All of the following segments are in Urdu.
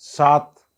7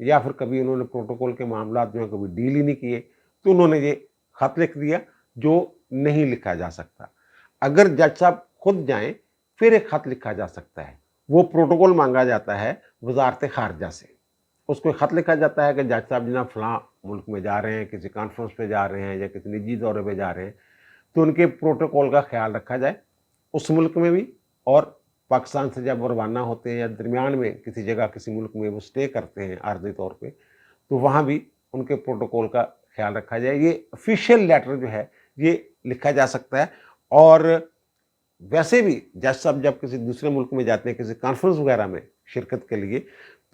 یا پھر کبھی انہوں نے پروٹوکول کے معاملات جو ہیں کبھی ڈیل ہی نہیں کیے، تو انہوں نے یہ خط لکھ دیا جو نہیں لکھا جا سکتا۔ اگر جج صاحب خود جائیں پھر ایک خط لکھا جا سکتا ہے، وہ پروٹوکول مانگا جاتا ہے وزارت خارجہ سے، اس کو خط لکھا جاتا ہے کہ جج صاحب جناب فلاں ملک میں جا رہے ہیں، کسی کانفرنس پہ جا رہے ہیں یا کسی نجی دورے پہ جا رہے ہیں، تو ان کے پروٹوکول کا خیال رکھا جائے اس ملک میں بھی، اور پاکستان سے جب روانہ ہوتے ہیں یا درمیان میں کسی جگہ کسی ملک میں وہ سٹے کرتے ہیں عارضی طور پہ، تو وہاں بھی ان کے پروٹوکول کا خیال رکھا جائے۔ یہ آفیشیل لیٹر جو ہے یہ لکھا جا سکتا ہے۔ اور ویسے بھی جج صاحب جب کسی دوسرے ملک میں جاتے ہیں کسی کانفرنس وغیرہ میں شرکت کے لیے،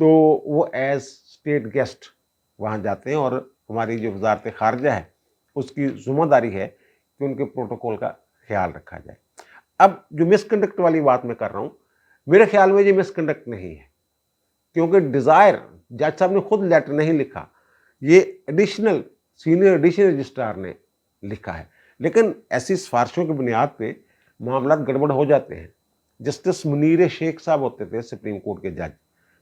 تو وہ ایز اسٹیٹ گیسٹ وہاں جاتے ہیں، اور ہماری جو وزارت خارجہ ہے اس کی ذمہ داری ہے کہ ان کے پروٹوکول کا خیال رکھا جائے۔ اب جو مس کنڈکٹ والی بات میں کر رہا ہوں، میرے خیال میں یہ مس کنڈکٹ نہیں ہے، کیونکہ ڈیزائر جج صاحب نے خود لیٹر نہیں لکھا، یہ سینئر ایڈیشنل رجسٹرار نے لکھا ہے، لیکن ایسی سفارشوں کی بنیاد پہ معاملات گڑبڑ ہو جاتے ہیں۔ جسٹس منیر شیخ صاحب ہوتے تھے سپریم کورٹ کے جج،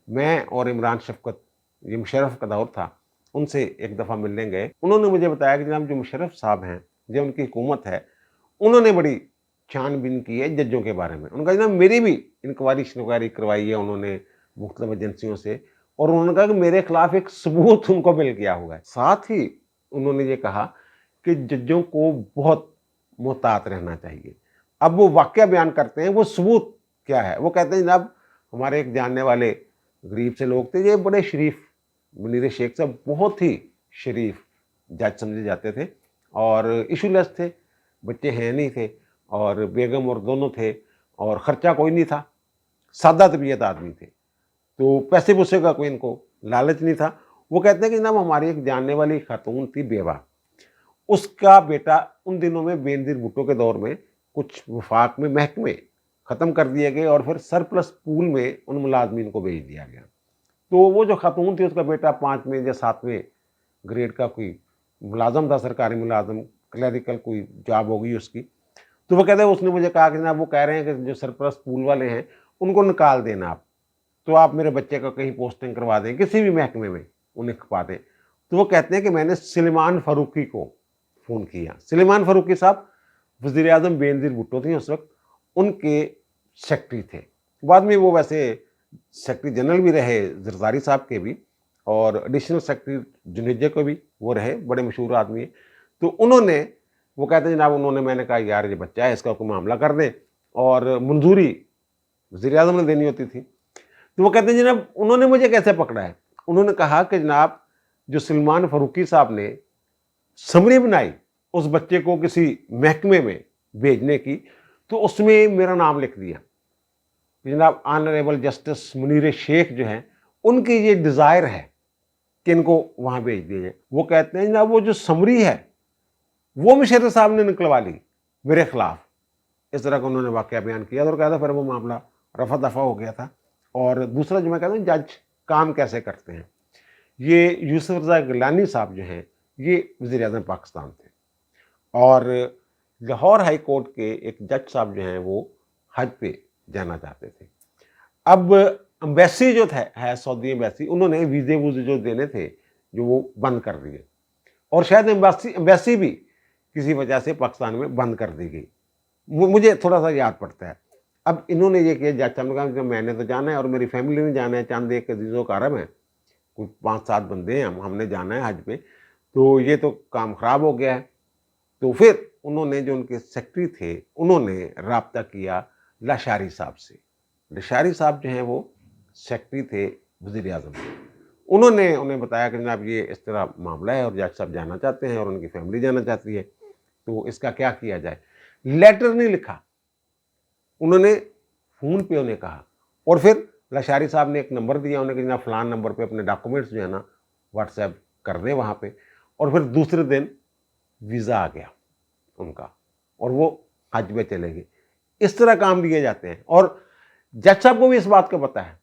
میں اور عمران شفقت، یہ مشرف کا دور تھا، ان سے ایک دفعہ ملنے گئے، انہوں نے مجھے بتایا کہ جناب جو مشرف صاحب ہیں، جو ان کی حکومت ہے، انہوں نے بڑی چھان بین کی ہے ججوں کے بارے میں۔ ان کا جناب میری بھی انکوائری کروائی ہے انہوں نے مختلف ایجنسیوں سے، اور انہوں نے کہا کہ میرے خلاف ایک ثبوت ان کو مل گیا ہوا ہے۔ ساتھ ہی انہوں نے یہ کہا کہ ججوں کو بہت محتاط رہنا چاہیے۔ اب وہ واقعہ بیان کرتے ہیں، وہ ثبوت کیا ہے؟ وہ کہتے ہیں جناب ہمارے ایک جاننے والے غریب سے لوگ تھے، یہ بڑے شریف، منیر شیخ صاحب بہت ہی شریف جج سمجھے جاتے تھے، اور ایشو لیس تھے، بچے ہیں نہیں تھے، اور بیگم اور دونوں تھے، اور خرچہ کوئی نہیں تھا، سادہ طبیعت آدمی تھے، تو پیسے پوسے کا کوئی ان کو لالچ نہیں تھا۔ وہ کہتے ہیں کہ جناب ہماری ایک جاننے والی خاتون تھی بیوہ، اس کا بیٹا ان دنوں میں بے نظیر بھٹو کے دور میں کچھ وفاق میں محکمے ختم کر دیے گئے، اور پھر سرپلس پول میں ان ملازمین کو بھیج دیا گیا۔ تو وہ جو خاتون تھی اس کا بیٹا 5ویں یا 7ویں گریڈ کا کوئی ملازم تھا، سرکاری ملازم، کلیریکل کوئی جاب ہوگی اس کی۔ تو وہ کہتے ہیں اس نے مجھے کہا کہ جناب وہ کہہ رہے ہیں کہ جو سرپرست پول والے ہیں ان کو نکال دینا آپ، تو آپ میرے بچے کا کہیں پوسٹنگ کروا دیں کسی بھی محکمے میں، انہیں کھپا دیں۔ تو وہ کہتے ہیں کہ میں نے سلیمان فاروقی کو فون کیا۔ سلیمان فاروقی صاحب وزیر اعظم بے نظیر بھٹو تھے اس وقت، ان کے سیکٹری تھے، بعد میں وہ ویسے سیکٹری جنرل بھی رہے زرداری صاحب کے بھی، اور ایڈیشنل سیکٹری جنیجہ کو بھی وہ رہے، بڑے مشہور آدمی ہیں۔ تو انہوں نے، وہ کہتے ہیں جناب میں نے کہا یار یہ بچہ ہے، اس کا کوئی معاملہ کر دیں، اور منظوری وزیر اعظم نے دینی ہوتی تھی۔ تو وہ کہتے ہیں جناب انہوں نے مجھے کیسے پکڑا ہے؟ انہوں نے کہا کہ جناب جو سلمان فاروقی صاحب نے سمری بنائی اس بچے کو کسی محکمے میں بھیجنے کی، تو اس میں میرا نام لکھ دیا جناب آنریبل جسٹس منیر شیخ جو ہیں ان کی یہ ڈیزائر ہے کہ ان کو وہاں بھیج دیا جائے۔ وہ کہتے ہیں جناب وہ جو سمری ہے وہ مشرف صاحب نے نکلوا لی میرے خلاف۔ اس طرح کا انہوں نے واقعہ بیان کیا، اور کہا تھا پھر وہ معاملہ رفع دفع ہو گیا تھا۔ اور دوسرا جو میں کہتا ہوں جج کام کیسے کرتے ہیں، یہ یوسف رضا گیلانی صاحب جو ہیں یہ وزیر اعظم پاکستان تھے، اور لاہور ہائی کورٹ کے ایک جج صاحب جو ہیں وہ حج پہ جانا چاہتے تھے۔ اب امبیسی جو ہے سعودی امبیسی، انہوں نے ویزے جو دینے تھے جو وہ بند کر دیے، اور شاید امبیسی بھی کسی وجہ سے پاکستان میں بند کر دی گئی، مجھے تھوڑا سا یاد پڑتا ہے۔ اب انہوں نے یہ کیا، جج صاحب نے کہا کہ میں نے تو جانا ہے اور میری فیملی نے جانا ہے، چاند ایک عزیزوں کا عرب ہے، کوئی 5-7 بندے ہیں، ہم نے جانا ہے حج پہ، تو یہ تو کام خراب ہو گیا ہے۔ تو پھر انہوں نے جو ان کے سیکٹری تھے انہوں نے رابطہ کیا لاشاری صاحب سے۔ لاشاری صاحب جو ہیں وہ سیکٹری تھے وزیر اعظم کے، انہوں نے انہیں بتایا کہ جناب یہ اس طرح معاملہ ہے اور جج صاحب جانا چاہتے ہیں اور ان کی فیملی جانا چاہتی ہے، تو اس کا کیا کیا جائے۔ لیٹر نہیں لکھا، انہوں نے فون پہ انہیں کہا، اور پھر لاشاری صاحب نے ایک نمبر دیا انہیں کہ جناب فلان نمبر پہ اپنے ڈاکومنٹس جو ہے نا واٹس ایپ کر دیں وہاں پہ، اور پھر دوسرے دن ویزا آ گیا ان کا، اور وہ حج میں چلے گئے۔ اس طرح کام لیے جاتے ہیں، اور جج صاحب کو بھی اس بات کا پتہ ہے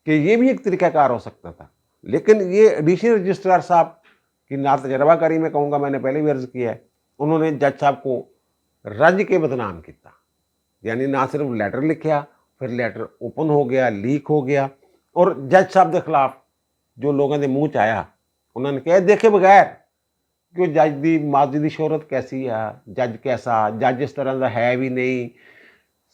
کہ یہ بھی ایک طریقہ کار ہو سکتا تھا، لیکن یہ ایڈیشنل رجسٹرار صاحب کی ناتجربہ کاری میں کہوں گا، میں نے پہلے بھی عرض کیا ہے، انہوں نے جج صاحب کو رج کے بدنام کیا، یعنی نہ صرف لیٹر لکھیا، پھر لیٹر اوپن ہو گیا، لیک ہو گیا، اور جج صاحب کے خلاف ਜੋ ਲੋਕਾਂ ਦੇ ਮੂੰਹ 'ਚ ਆਇਆ ਉਹਨਾਂ ਨੇ ਕਿਹਾ ਦੇਖੇ ਬਗੈਰ ਕਿ ਉਹ ਜੱਜ ਦੀ ਮਾਜ਼ੀ ਦੀ ਸ਼ੋਹਰਤ ਕੈਸੀ ਆ, ਜੱਜ ਕੈਸਾ, ਜੱਜ ਇਸ ਤਰ੍ਹਾਂ ਦਾ ਹੈ ਵੀ ਨਹੀਂ,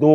2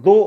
2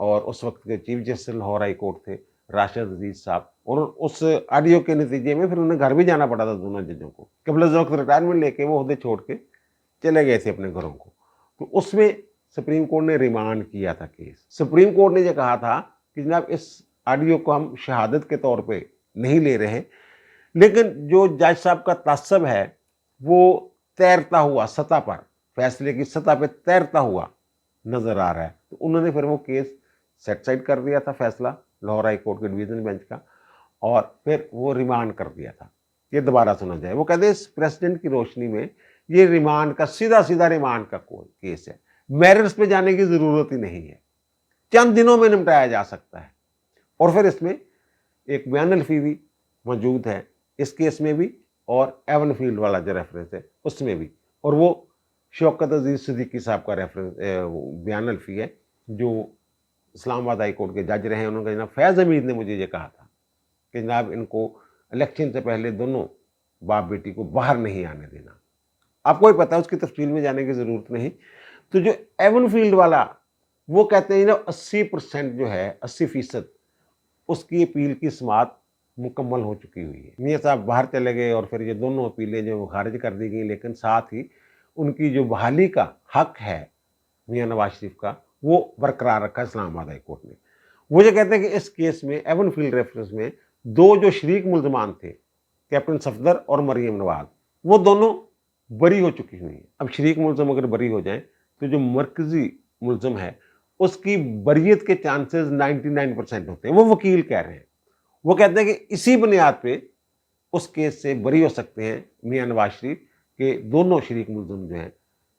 اور اس وقت کے chief justice Lahore high court تھے راشد عزیز صاحب، اور اس آڈیو کے نتیجے میں پھر انہیں گھر بھی جانا پڑا تھا دونوں ججوں کو، قبل از وقت ریٹائرمنٹ لے کے وہ عہدے چھوڑ کے چلے گئے تھے اپنے گھروں کو۔ تو اس میں سپریم کورٹ نے ریمانڈ کیا تھا کیس۔ سپریم کورٹ نے یہ کہا تھا کہ جناب اس آڈیو کو ہم شہادت کے طور پہ نہیں لے رہے، لیکن جو جج صاحب کا تعصب ہے وہ تیرتا ہوا سطح پر، فیصلے کی سطح پہ تیرتا ہوا نظر آ رہا ہے۔ تو انہوں نے پھر وہ کیس سیٹ سائڈ کر دیا تھا، فیصلہ لاہور ہائی کورٹ کے ڈویژن بینچ کا، اور پھر وہ ریمانڈ کر دیا تھا کہ دوبارہ سنا جائے۔ وہ کہتے ہیں اس پریسیڈنٹ کی روشنی میں یہ ریمانڈ کا سیدھا ریمانڈ کا کیس ہے، میرٹس پہ جانے کی ضرورت ہی نہیں ہے، چند دنوں میں نمٹایا جا سکتا ہے۔ اور پھر اس میں ایک بیان الفی بھی موجود ہے اس کیس میں بھی، اور ایون فیلڈ والا جو ریفرنس ہے اس میں بھی، اور وہ شوکت عزیز صدیقی صاحب کا ریفرنس بیان الفی ہے جو اسلام آباد ہائی کورٹ کے جج رہے ہیں۔ انہوں نے جناب فیض حمید نے مجھے یہ کہا تھا کہ جناب ان کو الیکشن سے پہلے دونوں باپ بیٹی کو باہر نہیں آنے دینا۔ آپ کو بھی پتا ہے، اس کی تفصیل میں جانے کی ضرورت نہیں۔ تو جو ایون فیلڈ والا وہ کہتے ہیں 80% جو ہے 80% اس کی اپیل کی سماعت مکمل ہو چکی ہوئی ہے۔ میاں صاحب باہر چلے گئے اور پھر یہ دونوں اپیلیں جو خارج کر دی گئی، لیکن ساتھ ہی ان کی جو بحالی کا حق ہے میاں نواز شریف کا وہ برقرار رکھا اسلام آباد ہائی کورٹ نے۔ وہ یہ کہتے ہیں کہ اس کیس میں ایون فیلڈ ریفرنس میں دو جو شریک ملزمان تھے کیپٹن صفدر اور مریم نواز، وہ دونوں بری ہو چکی ہوئی ہیں۔ اب شریک ملزم اگر بری ہو جائیں تو جو مرکزی ملزم ہے اس کی بریت کے چانسز 99% ہوتے ہیں، وہ وکیل کہہ رہے ہیں۔ وہ کہتے ہیں کہ اسی بنیاد پہ اس کیس سے بری ہو سکتے ہیں میاں نواز شریف کہ دونوں شریک ملزم جو ہیں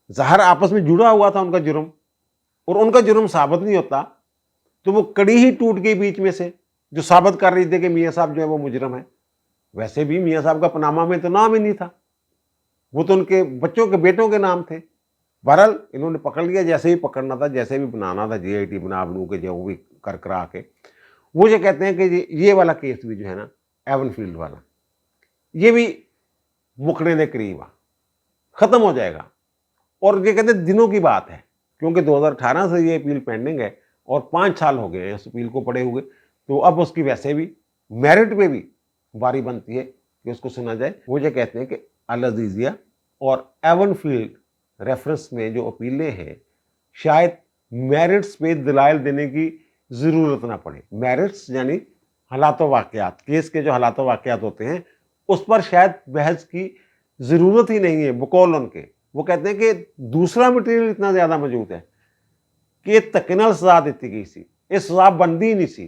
ظاہر آپس میں جڑا ہوا تھا ان کا جرم، اور ان کا جرم ثابت نہیں ہوتا تو وہ کڑی ہی ٹوٹ گئی بیچ میں سے جو ثابت کر رہی تھی کہ میاں صاحب جو ہے وہ مجرم ہے۔ ویسے بھی میاں صاحب کا پاناما میں تو نام ہی نہیں تھا، وہ تو ان کے بچوں کے بیٹوں کے نام تھے۔ بہرحال انہوں نے پکڑ لیا جیسے ہی پکڑنا تھا، جیسے بھی بنانا تھا، جی آئی ٹی بنا بنو کے جو بھی کر کرا کے۔ وہ یہ کہتے ہیں کہ یہ والا کیس بھی جو ہے نا ایون فیلڈ والا، یہ بھی مکڑے کے قریب ختم ہو جائے گا، اور یہ کہتے ہیں دنوں کی بات ہے، کیونکہ 2018 سے یہ اپیل پینڈنگ ہے اور 5 سال ہو گئے ہیں اس اپیل کو پڑے ہوئے، تو اب اس کی ویسے بھی میرٹ پہ بھی باری بنتی ہے کہ اس کو سنا جائے۔ وہ یہ کہتے ہیں کہ العزیزیہ اور ایون فیلڈ ریفرنس میں جو اپیلیں ہیں شاید میرٹس پہ دلائل دینے کی ضرورت نہ پڑے۔ میرٹس یعنی حالات و واقعات، کیس کے جو حالات و واقعات ہوتے ہیں اس پر شاید بحث کی ضرورت ہی نہیں ہے بقول ان کے۔ وہ کہتے ہیں کہ دوسرا مٹیریل اتنا زیادہ موجود ہے کہ تک نال سزا دیتی گئی سی، یہ سزا بندی ہی نہیں سی۔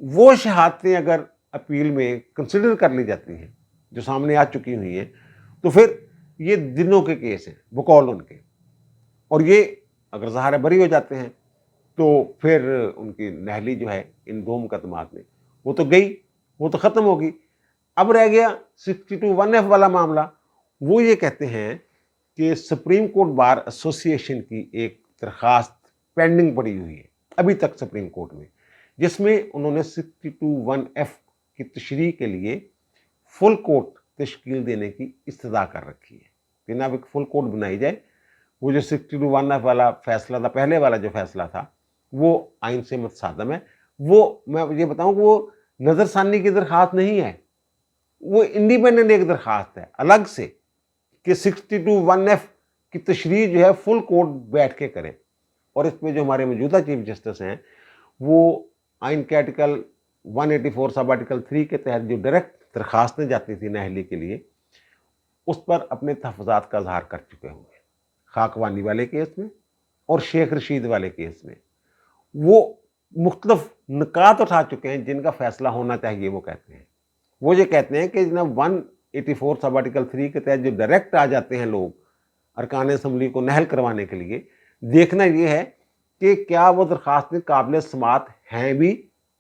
وہ شہادتیں اگر اپیل میں کنسیڈر کر لی جاتی ہیں جو سامنے آ چکی ہوئی ہیں تو پھر یہ دنوں کے کیس ہیں بقول ان کے، اور یہ اگر ظاہر بری ہو جاتے ہیں تو پھر ان کی نہلی جو ہے ان دو مقدمات میں وہ تو گئی، وہ تو ختم ہوگی۔ اب رہ گیا 62(1)(f) والا معاملہ۔ وہ یہ کہتے ہیں کہ سپریم کورٹ بار ایسوسی ایشن کی ایک درخواست پینڈنگ پڑی ہوئی ہے ابھی تک سپریم کورٹ میں، جس میں انہوں نے 62(1)(f) کی تشریح کے لیے فل کورٹ تشکیل دینے کی استدعا کر رکھی ہے کہ جناب ایک فل کورٹ بنائی جائے۔ وہ جو 62(1)(f) والا فیصلہ تھا، پہلے والا جو فیصلہ تھا وہ آئین سے متصادم ہے۔ وہ میں یہ بتاؤں کہ وہ نظر ثانی کی درخواست نہیں ہے، وہ انڈیپینڈنٹ ایک درخواست ہے الگ سے کہ 62(1)(f) کی تشریح جو ہے فل کورٹ بیٹھ کے کرے۔ اور اس میں جو ہمارے موجودہ چیف جسٹس ہیں وہ آئین کے آرٹیکل 184 سب آرٹیکل 3 کے تحت جو ڈائریکٹ درخواستیں جاتی تھی نااہلی کے لیے اس پر اپنے تحفظات کا اظہار کر چکے ہوئے ہیں۔ خاکوانی والے کیس میں اور شیخ رشید والے کیس میں وہ مختلف نکات اٹھا چکے ہیں جن کا فیصلہ ہونا چاہیے۔ وہ کہتے ہیں، وہ یہ کہتے ہیں کہ جناب 184 سب آرٹیکل 3 کے تحت جو ڈائریکٹ آ جاتے ہیں لوگ ارکان اسمبلی کو نہل کروانے کے لیے، دیکھنا یہ ہے کہ کیا وہ درخواستیں قابل سماعت ہیں بھی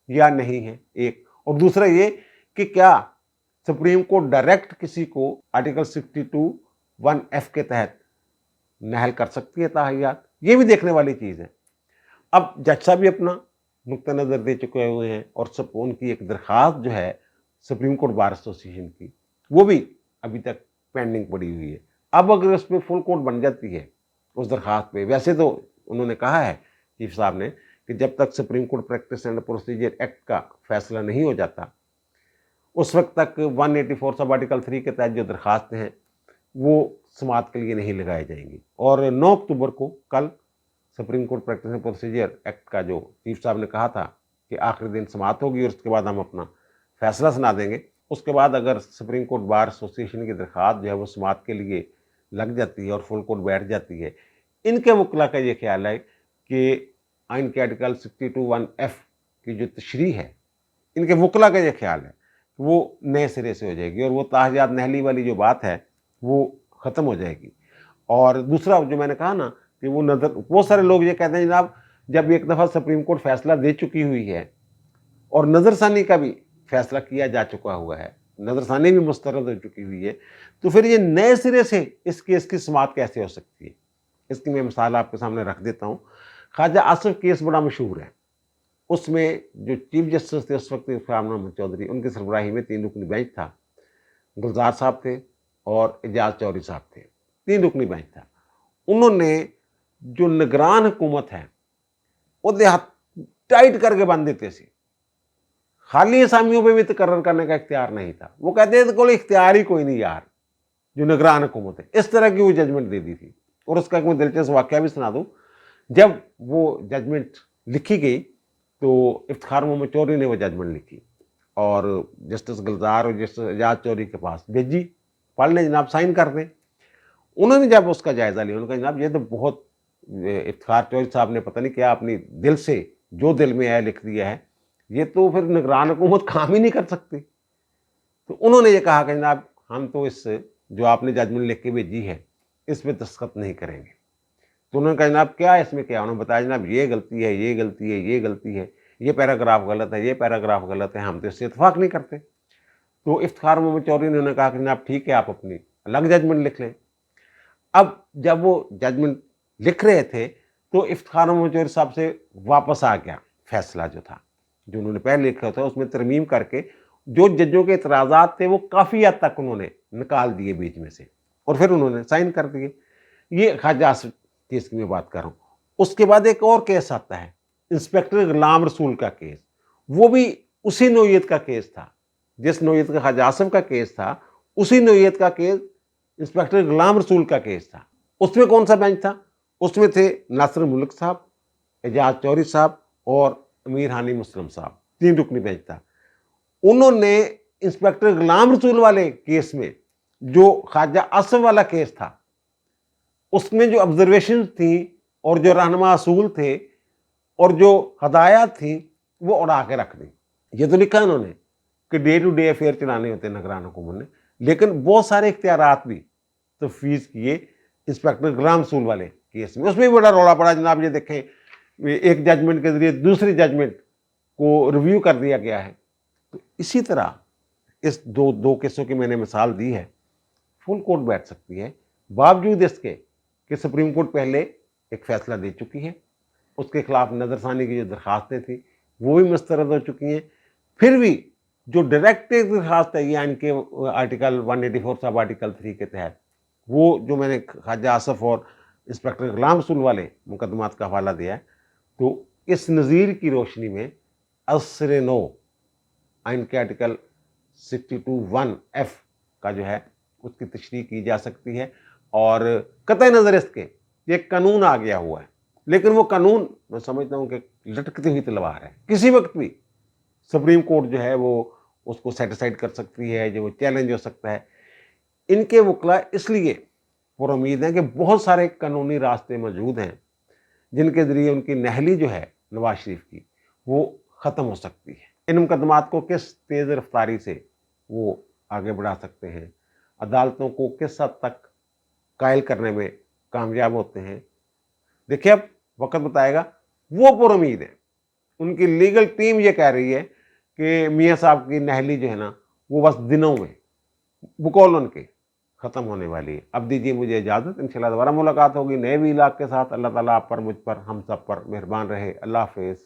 یا نہیں ہیں، ایک، اور دوسرا یہ کہ کیا سپریم کورٹ ڈائریکٹ کسی کو آرٹیکل 62(1)(f) کے تحت نہل کر سکتی ہے تاحیات، یہ بھی دیکھنے والی چیز ہے۔ اب جج صاحب بھی اپنا نقطہ نظر دے چکے ہوئے ہیں، اور ان کی ایک درخواست جو ہے سپریم کورٹ بار ایسوسی ایشن کی وہ بھی ابھی تک پینڈنگ پڑی ہوئی ہے۔ اب اگر اس پہ فل کورٹ بن جاتی ہے اس درخواست پہ، ویسے تو انہوں نے کہا ہے چیف صاحب نے کہ جب تک supreme court practice and procedure act کا فیصلہ نہیں ہو جاتا اس وقت تک 184 سب آرٹیکل 3 کے تحت جو درخواستیں ہیں وہ سماعت کے لیے نہیں لگائی جائیں گی. اور 9 اکتوبر کو کل supreme court practice and procedure act کا جو چیف صاحب نے کہا تھا کہ آخری دن سماعت ہوگی اور اس کے بعد ہم اپنا فیصلہ سنا دیں گے. اس کے بعد اگر سپریم کورٹ بار ایسوسیشن کی درخواست جو ہے وہ سماعت کے لیے لگ جاتی ہے اور فل کورٹ بیٹھ جاتی ہے، ان کے وکلا کا یہ خیال ہے کہ آئین کے آرٹیکل 62(1)(f) کی جو تشریح ہے، ان کے وکلا کا یہ خیال ہے کہ وہ نئے سرے سے ہو جائے گی اور وہ تاحیات نہلی والی جو بات ہے وہ ختم ہو جائے گی. اور دوسرا جو میں نے کہا نا کہ وہ بہت سارے لوگ یہ کہتے ہیں جناب جب ایک دفعہ سپریم کورٹ فیصلہ دے چکی ہوئی ہے اور نظر ثانی کا بھی فیصلہ کیا جا چکا ہوا ہے، نظر ثانی بھی مسترد ہو چکی ہوئی ہے، تو پھر یہ نئے سرے سے اس کیس کی سماعت کیسے ہو سکتی ہے؟ اس کی میں مثال آپ کے سامنے رکھ دیتا ہوں. خواجہ آصف کیس بڑا مشہور ہے. اس میں جو چیف جسٹس تھے اس وقت فرحان محمد چودھری، ان کی سربراہی میں 3 رکنی بینچ تھا. گلزار صاحب تھے اور اعجاز چوہدری صاحب تھے. 3 رکنی بینچ تھا. انہوں نے جو نگران حکومت ہے وہ دیہات ٹائٹ کر کے بند دیتے تھے، خالی اسامیوں پہ بھی تقرر کرنے کا اختیار نہیں تھا. وہ کہتے تھے کوئی اختیار ہی کوئی نہیں یار، جو نگران حکومت ہے. اس طرح کی وہ ججمنٹ دے دی تھی. اور اس کا ایک میں دلچسپ واقعہ بھی سنا دوں. جب وہ ججمنٹ لکھی گئی تو افتخار محمد چودھری نے وہ ججمنٹ لکھی اور جسٹس گلزار اور جسٹس اعجاز چوہدری کے پاس بھیجی، پڑھ لیں جناب، سائن کر دیں. انہوں نے جب اس کا جائزہ لیا انہوں نے کہا جناب یہ تو بہت افتخار چوہدری صاحب نے پتہ نہیں کیا اپنی دل سے جو دل میں آیا لکھ دیا ہے، یہ تو پھر نگران حکومت کام ہی نہیں کر سکتی. تو انہوں نے یہ کہا کہ جناب ہم تو اس جو آپ نے ججمنٹ لکھ کے بھیجی ہے اس پہ دستخط نہیں کریں گے. تو انہوں نے کہا جناب کیا اس میں کیا؟ انہوں نے بتایا جناب یہ غلطی ہے، یہ غلطی ہے، یہ غلطی ہے، یہ پیراگراف غلط ہے، یہ پیراگراف غلط ہے، ہم تو اس سے اتفاق نہیں کرتے. تو افتخار محمد چودھری نے کہا کہ جناب ٹھیک ہے آپ اپنی الگ ججمنٹ لکھ لیں. اب جب وہ ججمنٹ لکھ رہے تھے تو افتخار محمد چودھری صاحب سے واپس آ گیا فیصلہ جو تھا، جو انہوں نے پہلے لکھا تھا اس میں ترمیم کر کے جو ججوں کے اعتراضات تھے وہ کافی حد تک انہوں نے نکال دیے بیچ میں سے اور پھر انہوں نے سائن کر دیے. یہ خواجہ آصف کیس کی میں بات کر رہا ہوں. اس کے بعد ایک اور کیس آتا ہے انسپیکٹر غلام رسول کا کیس. وہ بھی اسی نوعیت کا کیس تھا جس نوعیت کا خواجہ آصف کا کیس تھا، اسی نوعیت کا کیس انسپیکٹر غلام رسول کا کیس تھا. اس میں کون سا بینچ تھا؟ اس میں تھے ناصر ملک صاحب، اعجاز چوہدری صاحب اور امیر ہانی مسلم صاحب. 3 رکنی بینچ تھا. انہوں نے انسپیکٹر غلام رسول والے کیس میں جو خواجہ آصف والا کیس تھا اس میں جو آبزرویشن تھیں اور جو رہنما اصول تھے اور جو ہدایات تھیں وہ اڑا کے رکھ دیں. یہ تو لکھا انہوں نے کہ ڈے ٹو ڈے افیئر چلانے ہوتے ہیں نگران حکومت نے، لیکن بہت سارے اختیارات بھی تفویض کیے انسپیکٹر غلام رسول والے کیس میں. اس میں بھی بڑا رولا پڑا جناب. یہ دیکھیں ایک ججمنٹ کے ذریعے دوسری ججمنٹ کو ریویو کر دیا گیا ہے. تو اسی طرح اس دو کیسوں کی میں نے مثال دی ہے. فل کورٹ بیٹھ سکتی ہے باوجود اس کے کہ سپریم کورٹ پہلے ایک فیصلہ دے چکی ہے، اس کے خلاف نظر ثانی کی جو درخواستیں تھیں وہ بھی مسترد ہو چکی ہیں. پھر بھی جو ڈائریکٹ درخواست ہے یعنی کہ آرٹیکل 184 سب آرٹیکل 3 کے تحت، وہ جو میں نے خواجہ آصف اور انسپیکٹر غلام رسول والے مقدمات کا حوالہ دیا ہے، تو اس نظیر کی روشنی میں عصر نو آئین کے آرٹیکل 62(1)(f) کا جو ہے اس کی تشریح کی جا سکتی ہے. اور قطع نظر اس کے ایک قانون آ گیا ہوا ہے، لیکن وہ قانون میں سمجھتا ہوں کہ لٹکتی ہوئی تلوار ہے. کسی وقت بھی سپریم کورٹ جو ہے وہ اس کو سیٹیسفائڈ کر سکتی ہے، جو وہ چیلنج ہو سکتا ہے. ان کے وکلا اس لیے پر امید ہیں کہ بہت سارے قانونی راستے موجود ہیں جن کے ذریعے ان کی نہلی جو ہے نواز شریف کی وہ ختم ہو سکتی ہے. ان مقدمات کو کس تیز رفتاری سے وہ آگے بڑھا سکتے ہیں، عدالتوں کو کس حد تک قائل کرنے میں کامیاب ہوتے ہیں، دیکھیں اب وقت بتائے گا. وہ پر امید ہے. ان کی لیگل ٹیم یہ کہہ رہی ہے کہ میاں صاحب کی نہلی جو ہے نا وہ بس دنوں میں بقول ان کے ختم ہونے والی ہے. اب دیجیے مجھے اجازت، انشاءاللہ دوبارہ ملاقات ہوگی نئے وی لاگ کے ساتھ. اللہ تعالیٰ آپ پر، مجھ پر، ہم سب پر مہربان رہے. اللہ حافظ.